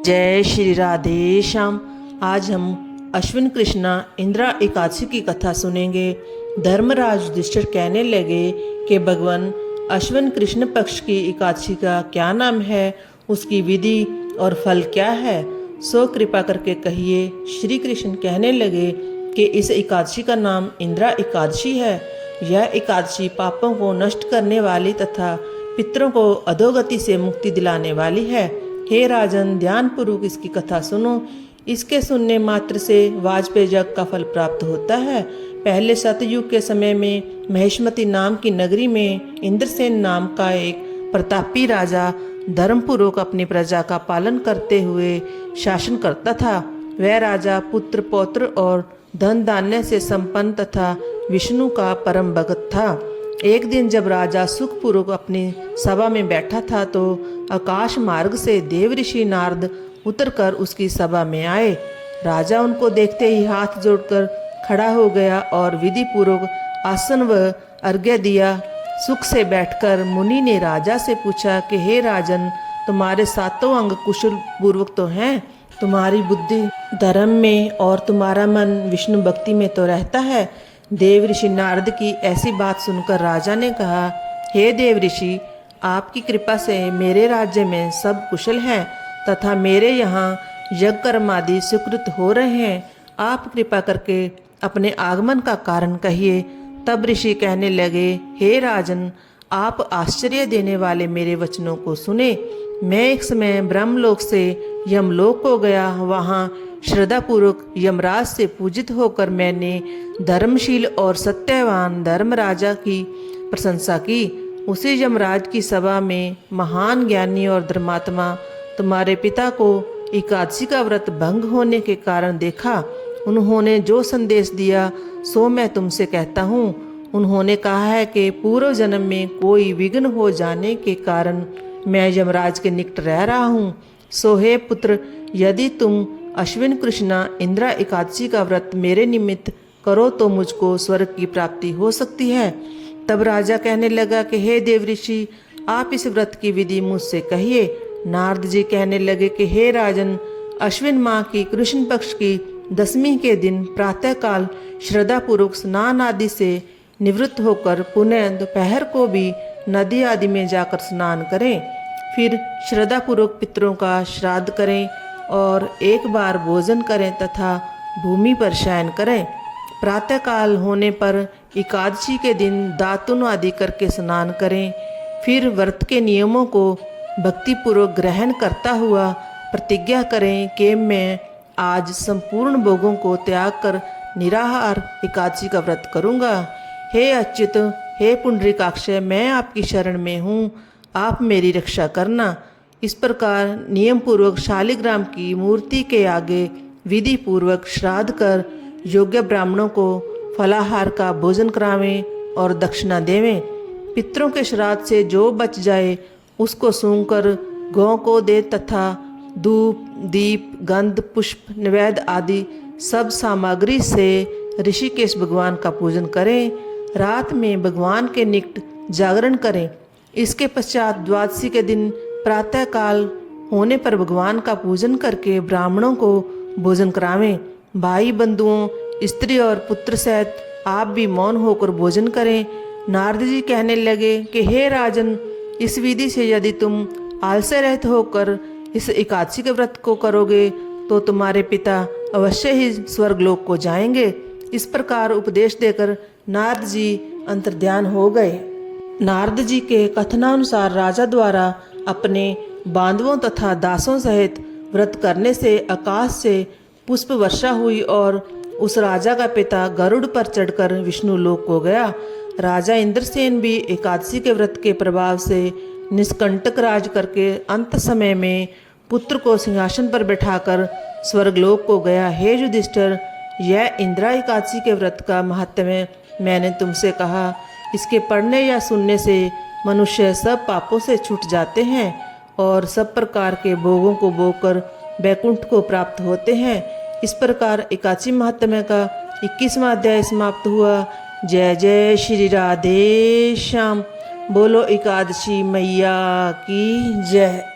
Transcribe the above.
जय श्री राधे श्याम। आज हम अश्विन कृष्णा इंदिरा एकादशी की कथा सुनेंगे। धर्मराज युधिष्ठिर कहने लगे कि भगवान अश्विन कृष्ण पक्ष की एकादशी का क्या नाम है, उसकी विधि और फल क्या है, सो कृपा करके कहिए। श्री कृष्ण कहने लगे कि इस एकादशी का नाम इंदिरा एकादशी है। यह एकादशी पापों को नष्ट करने वाली तथा पितरों को अधोगति से मुक्ति दिलाने वाली है। हे राजन, ध्यानपूर्वक इसकी कथा सुनो। इसके सुनने मात्र से वाजपेयी यज्ञ का फल प्राप्त होता है। पहले सतयुग के समय में महेशमती नाम की नगरी में इंद्रसेन नाम का एक प्रतापी राजा धर्मपूर्वक अपनी प्रजा का पालन करते हुए शासन करता था। वह राजा पुत्र पौत्र और धन धान्य से संपन्न तथा विष्णु का परम भक्त था। एक दिन जब राजा सुखपूर्वक अपनी सभा में बैठा था तो आकाश मार्ग से देव ऋषि नारद उतरकर उसकी सभा में आए। राजा उनको देखते ही हाथ जोड़कर खड़ा हो गया और विधि पूर्वक आसन व अर्घ्य दिया। सुख से बैठकर मुनि ने राजा से पूछा कि हे राजन, तुम्हारे सातों अंग कुशल पूर्वक तो हैं, तुम्हारी बुद्धि धर्म में और तुम्हारा मन विष्णु भक्ति में तो रहता है। देव ऋषि नारद की ऐसी बात सुनकर राजा ने कहा, हे देव ऋषि, आपकी कृपा से मेरे राज्य में सब कुशल हैं तथा मेरे यहाँ यज्ञ कर्म आदि सुकृत हो रहे हैं। आप कृपा करके अपने आगमन का कारण कहिए। तब ऋषि कहने लगे, हे राजन, आप आश्चर्य देने वाले मेरे वचनों को सुने। मैं एक समय ब्रह्मलोक से यमलोक को गया। वहाँ श्रद्धापूर्वक यमराज से पूजित होकर मैंने धर्मशील और सत्यवान धर्मराजा की प्रशंसा की। उसी यमराज की सभा में महान ज्ञानी और धर्मात्मा तुम्हारे पिता को एकादशी का व्रत भंग होने के कारण देखा। उन्होंने जो संदेश दिया सो मैं तुमसे कहता हूँ। उन्होंने कहा है कि पूर्व जन्म में कोई विघ्न हो जाने के कारण मैं यमराज के निकट रह रहा हूँ। सो हे पुत्र, यदि तुम अश्विन कृष्णा इंदिरा एकादशी का व्रत मेरे निमित्त करो तो मुझको स्वर्ग की प्राप्ति हो सकती है। तब राजा कहने लगा कि हे देव ऋषि, आप इस व्रत की विधि मुझसे कहिए। नारद जी कहने लगे कि हे राजन, अश्विन माह की कृष्ण पक्ष की दशमी के दिन प्रातःकाल श्रद्धापूर्वक स्नान आदि से निवृत्त होकर पुनः दोपहर को भी नदी आदि में जाकर स्नान करें। फिर श्रद्धापूर्वक पितरों का श्राद्ध करें और एक बार भोजन करें तथा भूमि पर शयन करें। प्रातःकाल होने पर एकादशी के दिन दातुन आदि करके स्नान करें। फिर व्रत के नियमों को भक्तिपूर्वक ग्रहण करता हुआ प्रतिज्ञा करें कि मैं आज संपूर्ण भोगों को त्याग कर निराहार एकादशी का व्रत करूँगा। हे अच्युत, हे पुंडरीकाक्ष, मैं आपकी शरण में हूँ, आप मेरी रक्षा करना। इस प्रकार नियम पूर्वक शालिग्राम की मूर्ति के आगे विधि पूर्वक श्राद्ध कर योग्य ब्राह्मणों को फलाहार का भोजन करावें और दक्षिणा देवें। पितरों के श्राद्ध से जो बच जाए उसको सूंघकर गौ को दे तथा धूप दीप गंध पुष्प नैवेद्य आदि सब सामग्री से ऋषिकेश भगवान का पूजन करें। रात में भगवान के निकट जागरण करें। इसके पश्चात द्वादशी के दिन प्रातःकाल होने पर भगवान का पूजन करके ब्राह्मणों को भोजन करावें। भाई बंधुओं, स्त्री और पुत्र सहित आप भी मौन होकर भोजन करें। नारद जी कहने लगे कि हे राजन, इस विधि से यदि तुम आलस्य रहित होकर इस एकादशी के व्रत को करोगे तो तुम्हारे पिता अवश्य ही स्वर्गलोक को जाएंगे। इस प्रकार उपदेश देकर नारद जी अंतर्ध्यान हो गए। नारद जी के कथनानुसार राजा द्वारा अपने बांधवों तथा दासों सहित व्रत करने से आकाश से पुष्प वर्षा हुई और उस राजा का पिता गरुड़ पर चढ़कर विष्णु लोक को गया। राजा इंद्रसेन भी एकादशी के व्रत के प्रभाव से निष्कंटक राज करके अंत समय में पुत्र को सिंहासन पर बैठाकर स्वर्गलोक को गया। हे युधिष्ठिर, यह इंदिरा एकादशी के व्रत का महत्व मैंने तुमसे कहा। इसके पढ़ने या सुनने से मनुष्य सब पापों से छूट जाते हैं और सब प्रकार के भोगों को भोगकर वैकुंठ को प्राप्त होते हैं। इस प्रकार एकादशी महात्म्य का 21वां अध्याय समाप्त हुआ। जय जय श्री राधे श्याम। बोलो एकादशी मैया की जय।